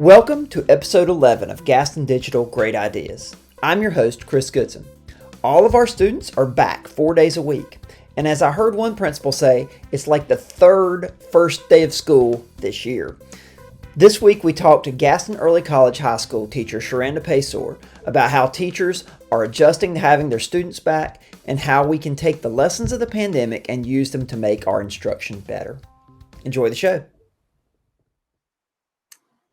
Welcome to episode 11 of Gaston Digital Great Ideas. I'm your host, Chris Goodson. All of our students are back 4 days a week. And as I heard one principal say, it's like the first day of school this year. This week we talked to Gaston Early College High School teacher Sharanda Payseur about how teachers are adjusting to having their students back and how we can take the lessons of the pandemic and use them to make our instruction better. Enjoy the show.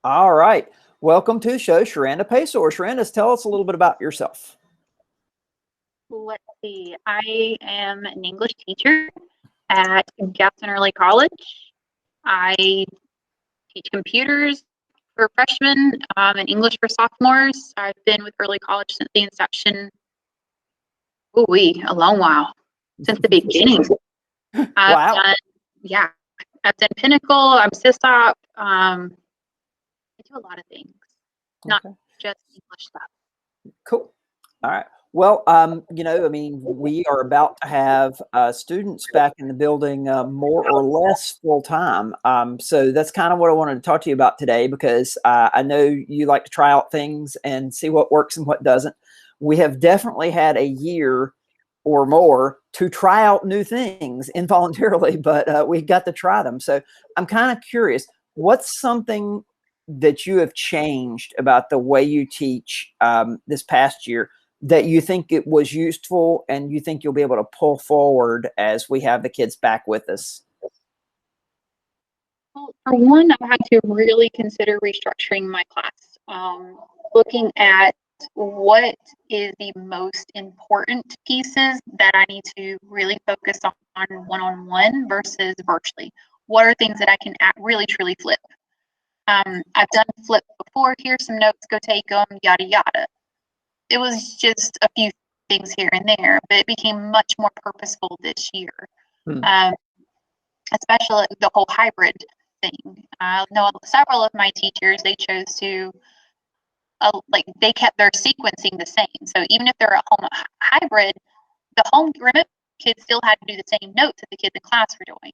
All right. Welcome to the show, Sharanda Payseur. Sharanda, tell us a little bit about yourself. Let's see. I am an English teacher at Gaston Early College. I teach computers for freshmen and English for sophomores. I've been with Early College since the inception. A long while. Since the beginning. Wow. I've done Pinnacle. I'm SysOp. I do a lot of things, not just English stuff. Cool. All right. Well, we are about to have students back in the building more or less full time. So that's kind of what I wanted to talk to you about today, because I know you like to try out things and see what works and what doesn't. We have definitely had a year or more to try out new things involuntarily, but we got to try them. So I'm kind of curious, what's something that you have changed about the way you teach this past year that you think it was useful and you think you'll be able to pull forward as we have the kids back with us? Well, for one, I've had to really consider restructuring my class, looking at what is the most important pieces that I need to really focus on one-on-one versus virtually. What are things that I can really, truly flip? I've done flip before. Here's some notes, go take them, yada, yada. It was just a few things here and there, but it became much more purposeful this year. Especially the whole hybrid thing. I know several of my teachers, they chose to, they kept their sequencing the same. So even if they're a home hybrid, the home remote kids still had to do the same notes that the kids in class were doing.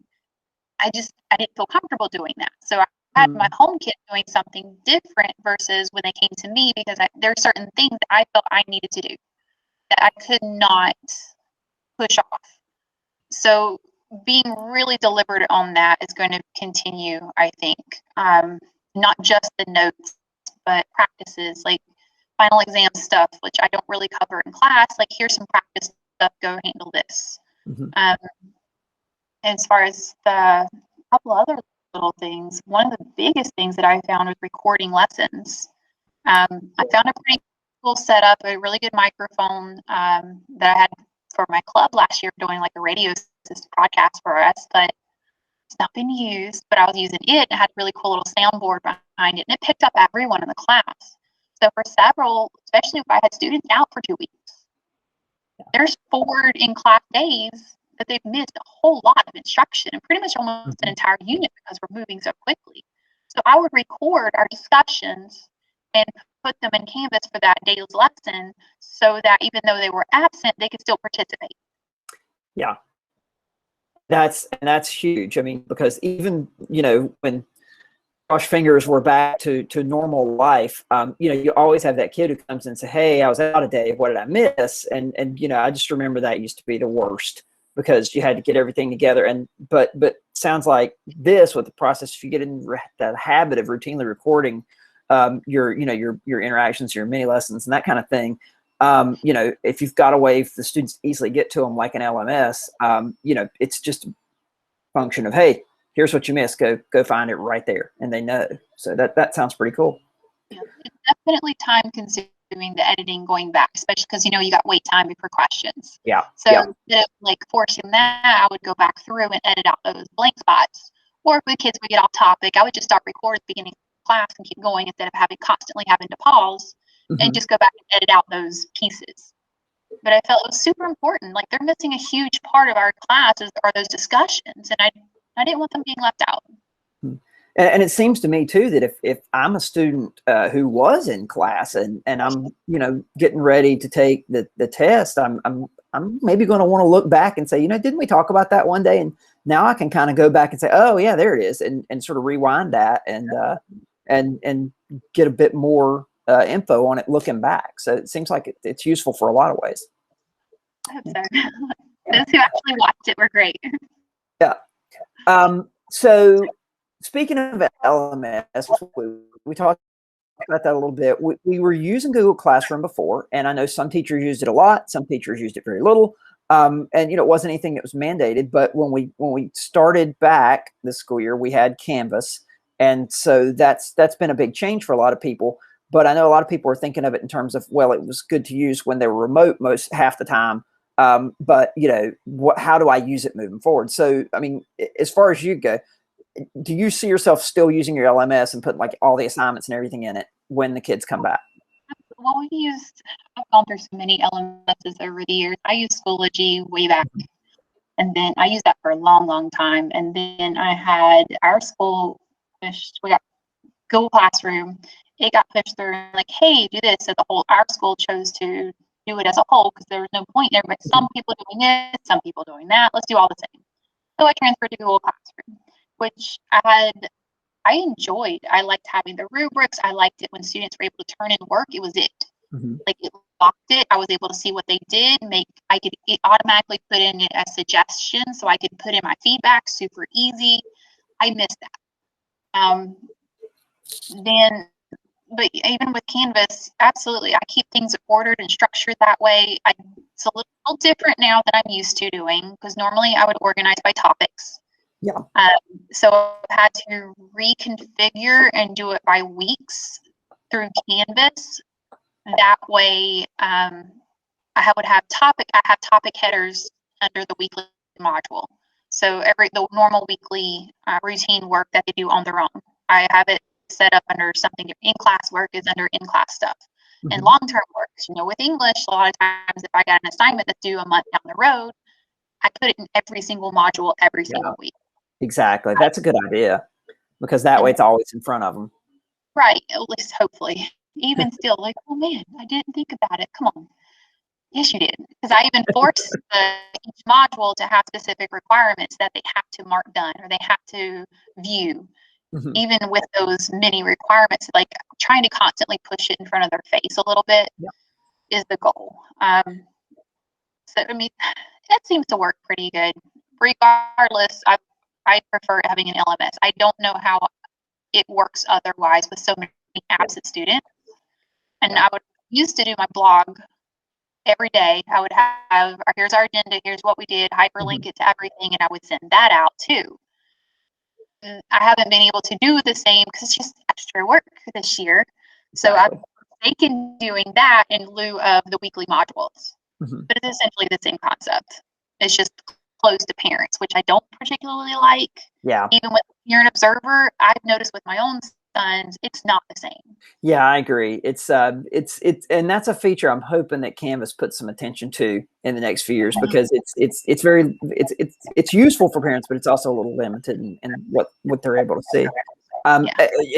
I didn't feel comfortable doing that. So I had my home kids doing something different versus when they came to me, because there are certain things that I felt I needed to do that I could not push off. So being really deliberate on that is going to continue, I think. Not just the notes, but practices like final exam stuff, which I don't really cover in class. Like, here's some practice stuff, go handle this. As far as the couple other little things, one of the biggest things that I found was recording lessons. I found a pretty cool setup, a really good microphone that I had for my club last year, doing like a radio assisted broadcast for us, but it's not been used. But I was using it, and it had a really cool little soundboard behind it, and it picked up everyone in the class. So for several, especially if I had students out for 2 weeks, there's 4 in-class days that they've missed a whole lot of instruction, and pretty much almost an entire unit, because we're moving so quickly. So I would record our discussions and put them in Canvas for that day's lesson, so that even though they were absent, they could still participate. Yeah. That's huge. I mean, because even, when cross fingers were back to normal life, you always have that kid who comes in and say, hey, I was out a day. What did I miss? And I just remember that used to be the worst, because you had to get everything together. But sounds like this, with the process, if you get in that habit of routinely recording your interactions, your mini lessons, and that kind of thing, if you've got a way for the students to easily get to them, like an LMS, it's just a function of, hey, here's what you missed, go find it right there, and they know. So that sounds pretty cool. Yeah, it's definitely time consuming, the editing going back, especially because you got wait time before questions. Instead of like forcing that, I would go back through and edit out those blank spots. Or if the kids would get off topic, I would just start recording at the beginning of class and keep going, instead of constantly having to pause and just go back and edit out those pieces. But I felt it was super important. Like, they're missing a huge part of our classes are those discussions, and I didn't want them being left out. And it seems to me too that if I'm a student who was in class and I'm getting ready to take the test, I'm maybe going to want to look back and say, didn't we talk about that one day? And now I can kind of go back and say, oh yeah, there it is, and sort of rewind that and and get a bit more info on it looking back. So it seems like it's useful for a lot of ways. I hope so. Those who actually watched it were great. Yeah. So speaking of LMS, we talked about that a little bit. We were using Google Classroom before, and I know some teachers used it a lot, some teachers used it very little. And it wasn't anything that was mandated, but when we started back this school year, we had Canvas. And so that's been a big change for a lot of people. But I know a lot of people are thinking of it in terms of, well, it was good to use when they were remote half the time. But how do I use it moving forward? So, I mean, as far as you go, do you see yourself still using your LMS and putting like all the assignments and everything in it when the kids come back? Well, I've gone through so many LMSs over the years. I used Schoology way back, and then I used that for a long, long time. And then I had our school pushed, we got Google Classroom. It got pushed through, like, hey, do this. So our school chose to do it as a whole because there was no point in everybody. Some people doing this, some people doing that. Let's do all the same. So I transferred to Google Classroom, which I enjoyed. I liked having the rubrics. I liked it when students were able to turn in work. It was it. Like, it locked it. I was able to see what they did. I could automatically put in it as suggestions, so I could put in my feedback. Super easy. I missed that. But even with Canvas, absolutely, I keep things ordered and structured that way. It's a little different now that I'm used to doing, because normally I would organize by topics. Yeah. So I had to reconfigure and do it by weeks through Canvas. That way, I would have topic headers under the weekly module. So the normal weekly routine work that they do on their own, I have it set up under something. In-class work is under in-class stuff. And long-term work, with English, a lot of times if I got an assignment that's due a month down the road, I put it in every single module every single week. Exactly. That's a good idea, because that way it's always in front of them. Right. At least hopefully. Even still, like, oh man, I didn't think about it. Come on. Yes, you did. Because I even forced each module to have specific requirements that they have to mark done or they have to view. Even with those many requirements, like trying to constantly push it in front of their face a little bit is the goal. So, I mean, that seems to work pretty good. Regardless, I prefer having an LMS. I don't know how it works otherwise with so many absent students. And I would used to do my blog every day. I would have, here's our agenda, here's what we did, hyperlink it to everything, and I would send that out too. I haven't been able to do the same because it's just extra work this year. So I've taken doing that in lieu of the weekly modules. But it's essentially the same concept. It's just closed to parents, which I don't particularly like. Yeah. Even with you're an observer, I've noticed with my own sons, it's not the same. Yeah, I agree. It's and that's a feature I'm hoping that Canvas puts some attention to in the next few years, because it's useful for parents, but it's also a little limited in what they're able to see. And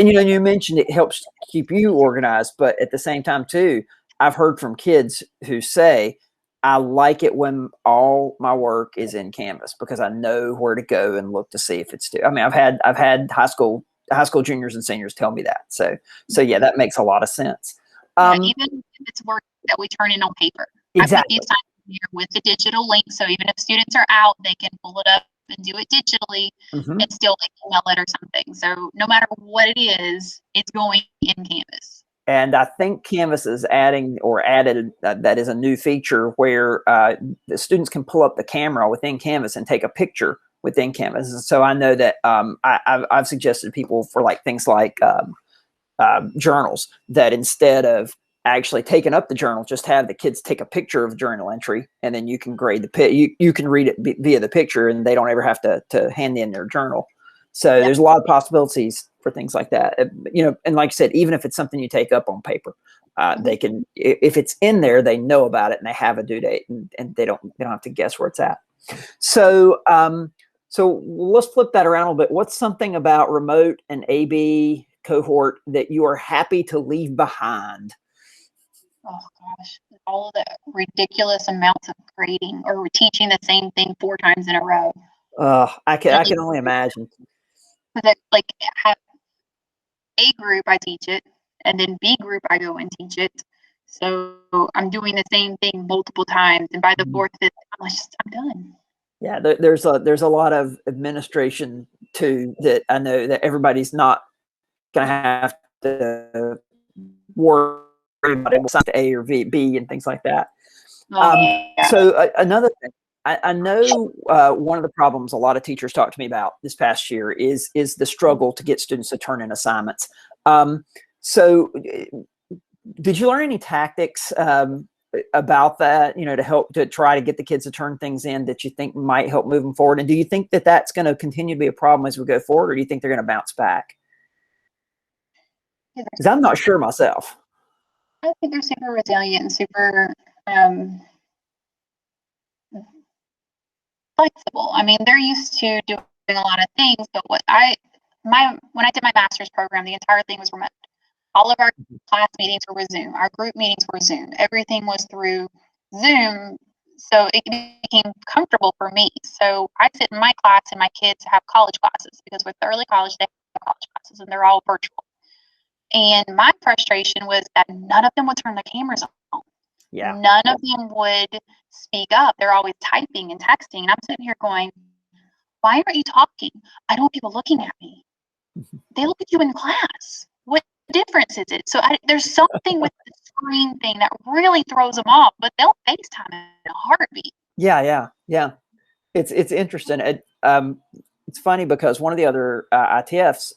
you mentioned it helps keep you organized, but at the same time too, I've heard from kids who say, I like it when all my work is in Canvas because I know where to go and look to see if it's due. I mean, I've had high school juniors and seniors tell me that. So yeah, that makes a lot of sense. Even if it's work that we turn in on paper. Exactly. I put the assignment here with the digital link, so even if students are out, they can pull it up and do it digitally and still email it or something. So no matter what it is, it's going in Canvas. And I think Canvas is added that is a new feature where the students can pull up the camera within Canvas and take a picture within Canvas. And so I know that I've suggested to people for like things like journals, that instead of actually taking up the journal, just have the kids take a picture of the journal entry, and then you can grade you can read it via the picture, and they don't ever have to hand in their journal. So there's a lot of possibilities for things like that. And like I said, even if it's something you take up on paper, they can, if it's in there, they know about it and they have a due date, and they don't have to guess where it's at. So so let's flip that around a little bit. What's something about remote and AB cohort that you are happy to leave behind? Oh gosh, all of the ridiculous amounts of grading or teaching the same thing 4 times in a row. I can only imagine. That, like, A group, I teach it, and then B group, I go and teach it. So I'm doing the same thing multiple times, and by the fourth, fifth, I'm done. Yeah, there's a lot of administration too that I know that everybody's not going to have to worry about it, A or B and things like that. So another thing, I know one of the problems a lot of teachers talked to me about this past year is the struggle to get students to turn in assignments. So did you learn any tactics about that, to help to try to get the kids to turn things in that you think might help moving forward? And do you think that that's going to continue to be a problem as we go forward, or do you think they're going to bounce back? Because I'm not sure myself. I think they're super resilient and super flexible. I mean, they're used to doing a lot of things, but when I did my master's program, the entire thing was remote. All of our class meetings were Zoom. Our group meetings were Zoom. Everything was through Zoom. So it became comfortable for me. So I sit in my class and my kids have college classes because with early college, they have college classes and they're all virtual. And my frustration was that none of them would turn their cameras on. Yeah. None of them would speak up. They're always typing and texting. And I'm sitting here going, why aren't you talking? I don't want people looking at me. They look at you in class. What difference is it? So there's something with the screen thing that really throws them off, but they'll FaceTime in a heartbeat. Yeah. It's interesting. It's funny because one of the other ITFs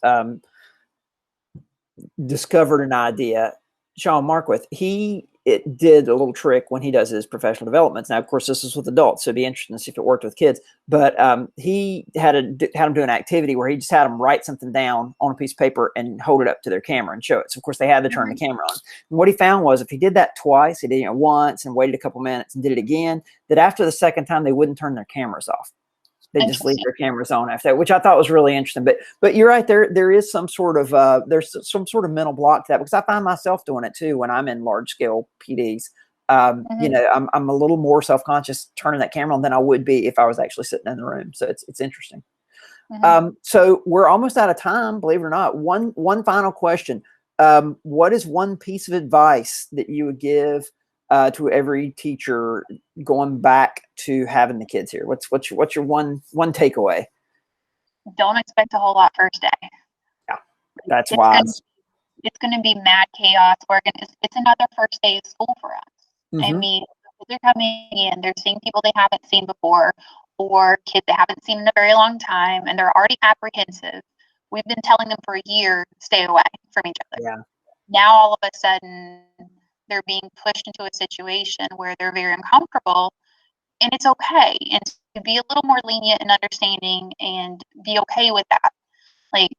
discovered an idea. Sean Marquith, he did a little trick when he does his professional developments. Now, of course, this is with adults, so it'd be interesting to see if it worked with kids. But he had him do an activity where he just had them write something down on a piece of paper and hold it up to their camera and show it. So, of course, they had to turn the camera on. And what he found was if he did that twice, he did it once and waited a couple minutes and did it again, that after the second time, they wouldn't turn their cameras off. They just leave their cameras on after that, which I thought was really interesting. But you're right, there is some sort of mental block to that, because I find myself doing it too when I'm in large scale PDs. I'm a little more self-conscious turning that camera on than I would be if I was actually sitting in the room. So it's interesting. So we're almost out of time, believe it or not. One final question. What is one piece of advice that you would give to every teacher going back to having the kids here? What's your one takeaway? Don't expect a whole lot first day. Yeah, that's wise. It's going to be mad chaos. It's another first day of school for us. I mean, they're coming in, they're seeing people they haven't seen before, or kids they haven't seen in a very long time, and they're already apprehensive. We've been telling them for a year, stay away from each other. Yeah. Now all of a sudden, they're being pushed into a situation where they're very uncomfortable, and it's okay. And to be a little more lenient and understanding and be okay with that. Like,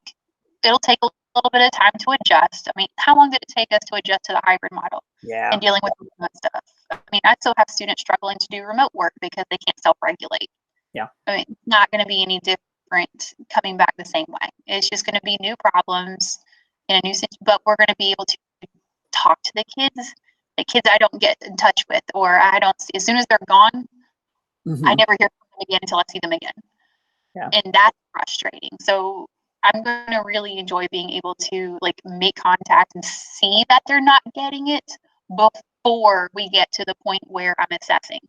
it'll take a little bit of time to adjust. I mean, how long did it take us to adjust to the hybrid model? Yeah. And dealing with remote stuff? I mean, I still have students struggling to do remote work because they can't self-regulate. Yeah. I mean, it's not going to be any different coming back the same way. It's just going to be new problems in a new situation, but we're going to be able to talk to the kids I don't get in touch with, or I don't see, as soon as they're gone, I never hear from them again until I see them again. Yeah. And that's frustrating. So I'm going to really enjoy being able to make contact and see that they're not getting it before we get to the point where I'm assessing.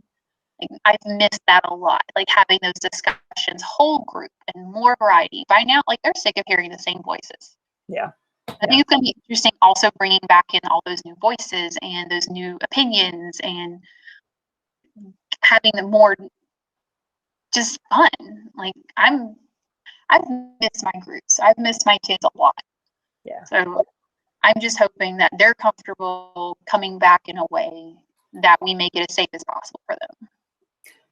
I've missed that a lot, having those discussions, whole group and more variety. By now, they're sick of hearing the same voices. Yeah. I think it's going to be interesting also bringing back in all those new voices and those new opinions and having them more just fun. I've missed my groups. I've missed my kids a lot. Yeah. So I'm just hoping that they're comfortable coming back in a way that we make it as safe as possible for them.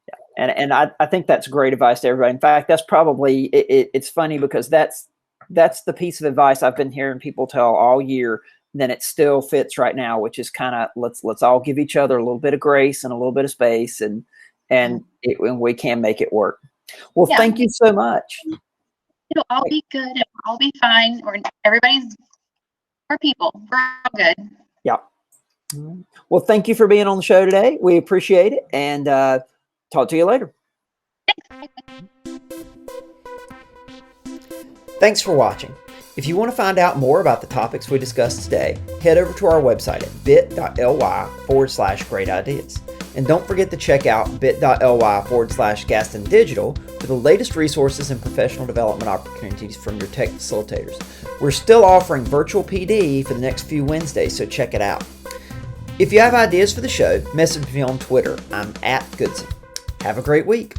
Yeah. And I think that's great advice to everybody. In fact, that's probably, it's funny because that's the piece of advice I've been hearing people tell all year. Then it still fits right now, which is kind of let's all give each other a little bit of grace and a little bit of space, and we can make it work. Well, thank you so much. It'll all be good. It'll all be fine. Or we're people. We're all good. Yeah. Well, thank you for being on the show today. We appreciate it, and talk to you later. Thanks for watching. If you want to find out more about the topics we discussed today, head over to our website at bit.ly/great ideas. And don't forget to check out bit.ly/Gaston Digital for the latest resources and professional development opportunities from your tech facilitators. We're still offering virtual PD for the next few Wednesdays, so check it out. If you have ideas for the show, message me on Twitter. I'm @Goodson. Have a great week.